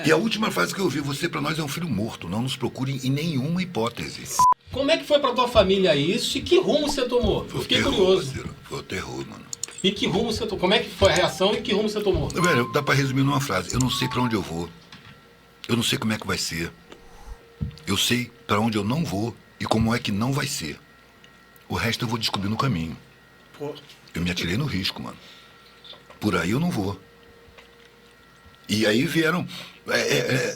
E a última frase que eu ouvi, você pra nós é um filho morto, não nos procure em nenhuma hipótese. Como é que foi pra tua família isso e que rumo você tomou? Eu fiquei curioso. Parceiro, foi o terror, mano. E que rumo você tomou? Como é que foi a reação e que rumo você tomou? Velho, dá pra resumir numa frase. Eu não sei pra onde eu vou. Eu não sei como é que vai ser. Eu sei pra onde eu não vou e como é que não vai ser. O resto eu vou descobrir no caminho. Pô. Eu me atirei no risco, mano. Por aí eu não vou. E aí vieram...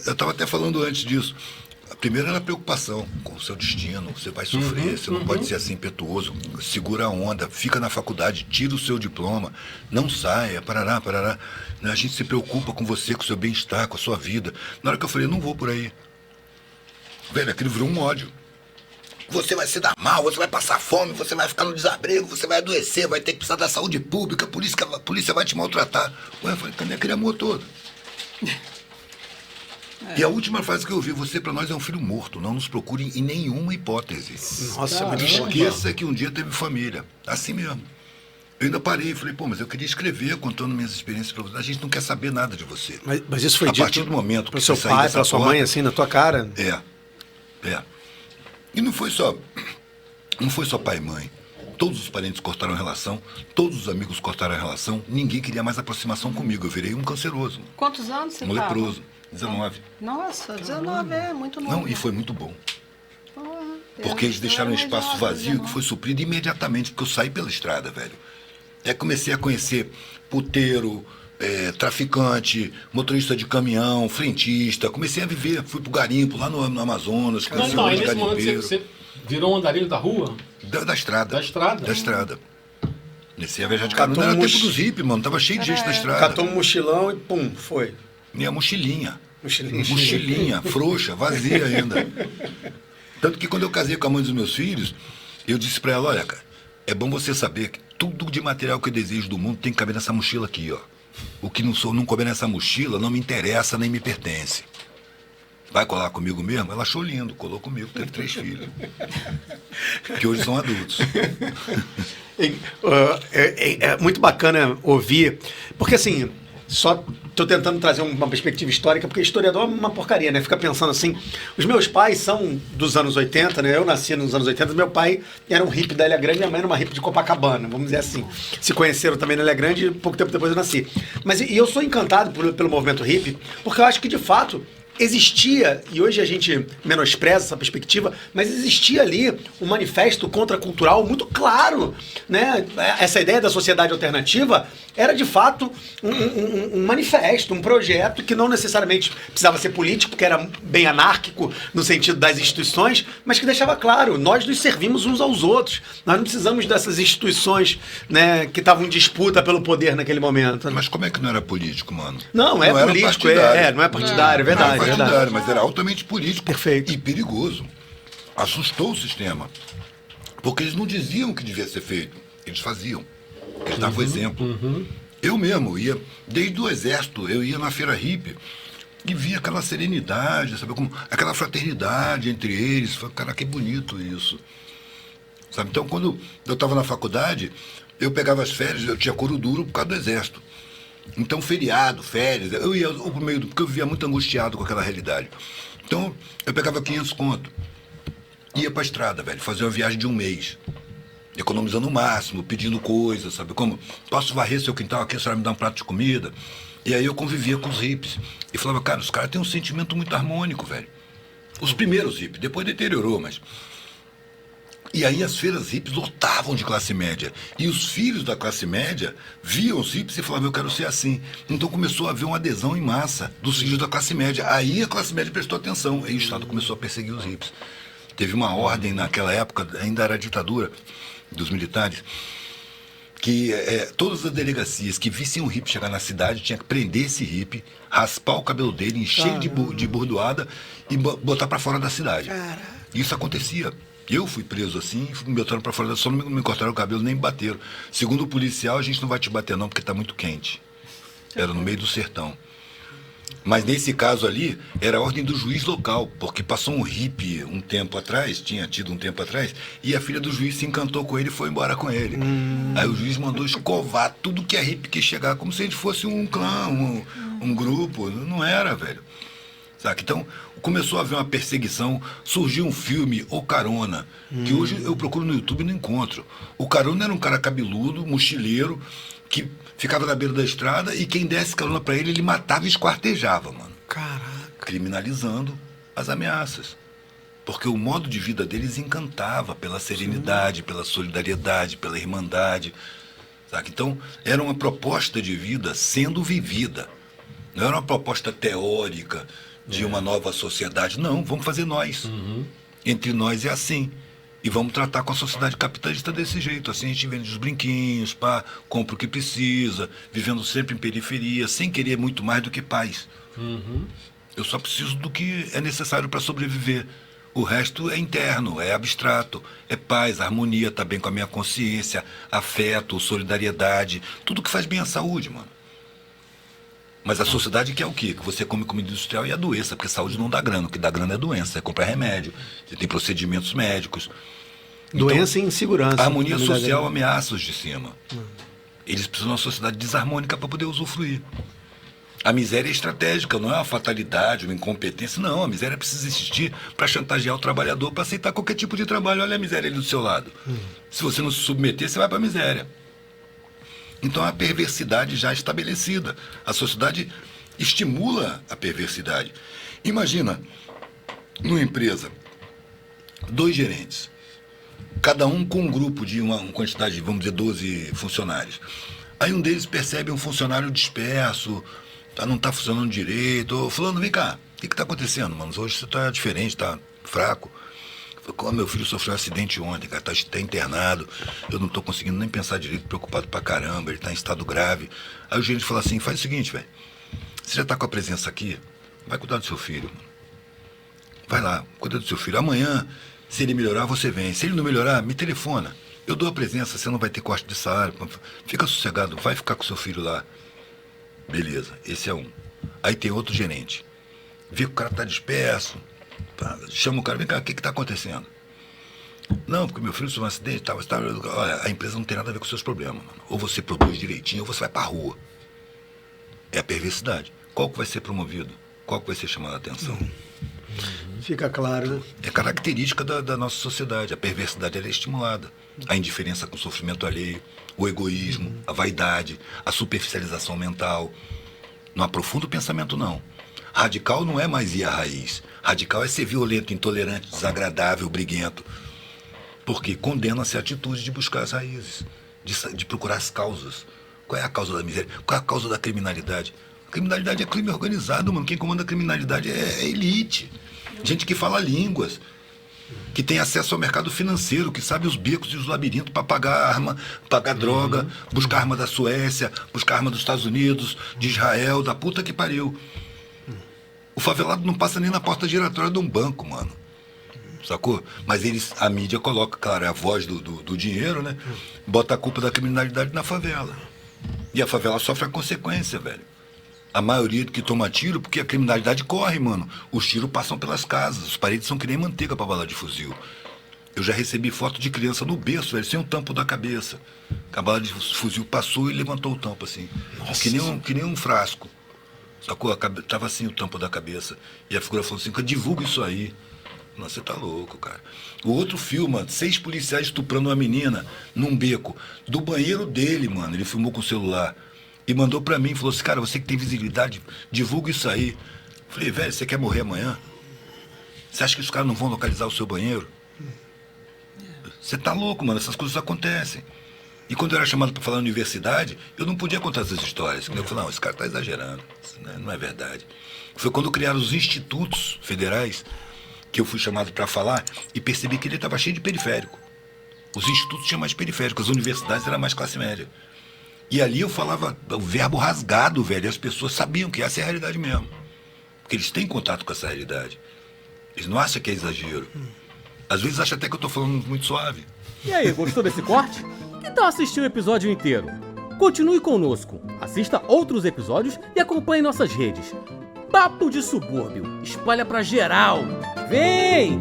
eu tava até falando antes disso. A primeira era a preocupação com o seu destino. Você vai sofrer, você não pode ser assim impetuoso. Segura a onda, fica na faculdade, tira o seu diploma, não saia, parará, parará. A gente se preocupa com você, com o seu bem-estar, com a sua vida. Na hora que eu falei, não vou por aí. Velho, aquilo virou um ódio. Você vai se dar mal, você vai passar fome, você vai ficar no desabrigo, você vai adoecer, vai ter que precisar da saúde pública, a polícia vai te maltratar. Ué, eu falei, cadê aquele amor todo? E a última frase que eu ouvi, você pra nós é um filho morto, não nos procure em nenhuma hipótese. Nossa, Caramba. muito forte. Esqueça que um dia teve família. Assim mesmo. Eu ainda parei e falei, pô, mas eu queria escrever contando minhas experiências pra você. A gente não quer saber nada de você. Mas isso foi a dito partir do momento pro que seu você sair pai, dessa pra sua porta, mãe, assim, na tua cara? É. E não foi só pai e mãe. Todos os parentes cortaram a relação, todos os amigos cortaram a relação, ninguém queria mais aproximação comigo. Eu virei um canceroso, Quantos anos você um tava? leproso. 19. Nossa, 19 é muito novo. Não, e foi muito bom. Porra, Porque eles deixaram um eu era mais espaço jovem, vazio que 19. foi suprido imediatamente, porque eu saí pela estrada, velho. Comecei a conhecer puteiro, traficante, motorista de caminhão, frentista. Comecei a viver, fui pro garimpo lá no Amazonas. Não, conheci então, aí outros nesse momento garimpeiros. você virou um andarilho da rua? Da estrada. Da estrada? Da estrada. Comecei a viajar de Catou carro. Não era um tempo dos hippies, mano. Tava cheio de gente na estrada. Catou um mochilão e pum, foi. Minha mochilinha. Mochilinha. Mochilinha, frouxa, vazia ainda. Tanto que quando eu casei com a mãe dos meus filhos, eu disse pra ela, olha, cara, é bom você saber que tudo de material que eu desejo do mundo tem que caber nessa mochila aqui, ó. O que não couber nessa mochila não me interessa nem me pertence. Vai colar comigo mesmo? Ela achou lindo, colou comigo, teve 3 filhos. Que hoje são adultos. É muito bacana ouvir, porque assim, só estou tentando trazer uma perspectiva histórica, porque historiador é uma porcaria, né? Fica pensando assim, os meus pais são dos anos 80, né? Eu nasci nos anos 80, meu pai era um hippie da Ilha Grande, minha mãe era uma hippie de Copacabana, vamos dizer assim. Se conheceram também na Ilha Grande, pouco tempo depois eu nasci. Mas e eu sou encantado pelo movimento hippie, porque eu acho que de fato existia, e hoje a gente menospreza essa perspectiva, mas existia ali um manifesto contracultural muito claro, né? Essa ideia da sociedade alternativa era de fato um manifesto, um projeto que não necessariamente precisava ser político, porque era bem anárquico no sentido das instituições, mas que deixava claro, nós nos servimos uns aos outros, nós não precisamos dessas instituições, né, que estavam em disputa pelo poder naquele momento. Mas como é que não era político, mano? Não era político, partidário. não é partidário, é verdade. Não era é partidário, verdade. mas era altamente político. Perfeito. E perigoso. Assustou o sistema. Porque eles não diziam o que devia ser feito. Eles faziam. Eles davam exemplo. Eu mesmo ia, desde o exército, eu ia na feira hippie e via aquela serenidade, sabe, como, aquela fraternidade entre eles. Falei, cara, que bonito isso. Sabe? Então, quando eu estava na faculdade, eu pegava as férias, eu tinha couro duro por causa do exército. Então, feriado, férias, eu ia pro meio do... Porque eu vivia muito angustiado com aquela realidade. Então, eu pegava 500 conto, ia pra estrada, velho, fazia uma viagem de 1 mês. Economizando o máximo, pedindo coisas, sabe? Como, posso varrer seu quintal aqui, a senhora me dá um prato de comida? E aí eu convivia com os hippies. E falava, cara, os caras têm um sentimento muito harmônico, velho. Os primeiros hippies, depois deteriorou, mas... E aí as feiras hippies lotavam de classe média. E os filhos da classe média viam os hippies e falavam, eu quero ser assim. Então começou a haver uma adesão em massa dos filhos da classe média. Aí a classe média prestou atenção. Aí o Estado começou a perseguir os hippies. Teve uma ordem naquela época, ainda era a ditadura dos militares, que todas as delegacias que vissem um hippie chegar na cidade tinha que prender esse hippie, raspar o cabelo dele, encher de bordoada e botar pra fora da cidade. Isso acontecia. Eu fui preso assim, me botaram pra fora da cidade, só não me cortaram o cabelo nem me bateram. Segundo o policial, a gente não vai te bater não, porque tá muito quente. Era no meio do sertão. Mas nesse caso ali, era a ordem do juiz local, porque passou um hippie um tempo atrás, tinha tido um tempo atrás, e a filha do juiz se encantou com ele e foi embora com ele. Aí o juiz mandou escovar tudo que é hippie que chegar, como se ele fosse um clã, um grupo, não era, velho. Sabe? Então, começou a haver uma perseguição, surgiu um filme, O Carona, que hoje eu procuro no YouTube e não encontro. O Carona era um cara cabeludo, mochileiro, que ficava na beira da estrada e quem desse carona pra ele matava e esquartejava, mano. Caraca. Criminalizando as ameaças. Porque o modo de vida deles encantava pela serenidade, pela solidariedade, pela irmandade. Sabe? Então, era uma proposta de vida sendo vivida. Não era uma proposta teórica de uma nova sociedade. Não, vamos fazer nós. Entre nós é assim. E vamos tratar com a sociedade capitalista desse jeito. Assim a gente vende os brinquinhos, pá, compra o que precisa, vivendo sempre em periferia, sem querer muito mais do que paz. Eu só preciso do que é necessário para sobreviver. O resto é interno, é abstrato, é paz, harmonia, tá bem com a minha consciência, afeto, solidariedade, tudo que faz bem à saúde, mano. Mas a sociedade quer o quê? Que você come comida industrial e adoeça, porque saúde não dá grana, o que dá grana é doença, você compra remédio, você tem procedimentos médicos. Doença Então, e insegurança. a harmonia social ameaça os de cima. Eles precisam de uma sociedade desarmônica para poder usufruir. A miséria é estratégica, não é uma fatalidade, uma incompetência. Não, a miséria precisa existir para chantagear o trabalhador, para aceitar qualquer tipo de trabalho. Olha a miséria ali do seu lado. Se você não se submeter, você vai para a miséria. Então é a perversidade já estabelecida. A sociedade estimula a perversidade. Imagina, numa empresa, 2 gerentes, cada um com um grupo de uma quantidade de, vamos dizer, 12 funcionários. Aí um deles percebe um funcionário disperso, não está funcionando direito. Ô, fulano, vem cá, o que está acontecendo, mano? Hoje você está diferente, está fraco. Como meu filho sofreu um acidente ontem, cara, tá internado, eu não tô conseguindo nem pensar direito, preocupado pra caramba, ele tá em estado grave. Aí o gerente fala assim, faz o seguinte, velho, você já tá com a presença aqui, vai cuidar do seu filho, mano. Vai lá, cuida do seu filho. Amanhã, se ele melhorar, você vem. Se ele não melhorar, me telefona. Eu dou a presença, você não vai ter corte de salário. Fica sossegado, vai ficar com seu filho lá. Beleza, esse é um. Aí tem outro gerente. Vê que o cara tá disperso. Chama o cara, vem cá, o que está acontecendo? Não, porque meu filho sofreu um acidente, olha, a empresa não tem nada a ver com os seus problemas, mano. Ou você produz direitinho, ou você vai pra rua. É a perversidade. Qual que vai ser promovido? Qual que vai ser chamado a atenção? Fica claro, né? É característica da nossa sociedade. A perversidade ela é estimulada. A indiferença com o sofrimento alheio, o egoísmo, a vaidade, a superficialização mental. Não aprofunda o pensamento, não. Radical não é mais ir à raiz. Radical é ser violento, intolerante, desagradável, briguento. Porque condena-se a atitude de buscar as raízes, de procurar as causas. Qual é a causa da miséria? Qual é a causa da criminalidade? A criminalidade é crime organizado, mano. Quem comanda a criminalidade é elite. Gente que fala línguas, que tem acesso ao mercado financeiro, que sabe os becos e os labirintos para pagar arma, pagar droga, buscar arma da Suécia, buscar arma dos Estados Unidos, de Israel, da puta que pariu. O favelado não passa nem na porta giratória de um banco, mano. Sacou? Mas eles, a mídia coloca, claro, é a voz do dinheiro, né? Bota a culpa da criminalidade na favela. E a favela sofre a consequência, velho. A maioria que toma tiro, porque a criminalidade corre, mano. Os tiros passam pelas casas, as paredes são que nem manteiga pra bala de fuzil. Eu já recebi foto de criança no berço, velho, sem o tampo da cabeça. A bala de fuzil passou e levantou o tampo, assim. Nossa. Que nem um frasco. Sacou? Tava assim o tampo da cabeça. E a figura falou assim, divulga isso aí. Nossa, você tá louco, cara. O outro filma 6 policiais estuprando uma menina num beco. Do banheiro dele, mano. Ele filmou com o celular. E mandou pra mim, falou assim, cara, você que tem visibilidade, divulga isso aí. Falei, velho, você quer morrer amanhã? Você acha que os caras não vão localizar o seu banheiro? Você tá louco, mano, essas coisas acontecem. E quando eu era chamado para falar na universidade, eu não podia contar essas histórias. Eu falei, não, esse cara tá exagerando, isso não é verdade. Foi quando criaram os institutos federais que eu fui chamado para falar e percebi que ele estava cheio de periférico. Os institutos tinham mais periféricos, as universidades eram mais classe média. E ali eu falava o verbo rasgado, velho, e as pessoas sabiam que essa é a realidade mesmo. Porque eles têm contato com essa realidade. Eles não acham que é exagero. Às vezes acham até que eu tô falando muito suave. E aí, gostou desse corte? Que tal assistir o episódio inteiro? Continue conosco, assista outros episódios e acompanhe nossas redes. Papo de Subúrbio, espalha pra geral. Vem!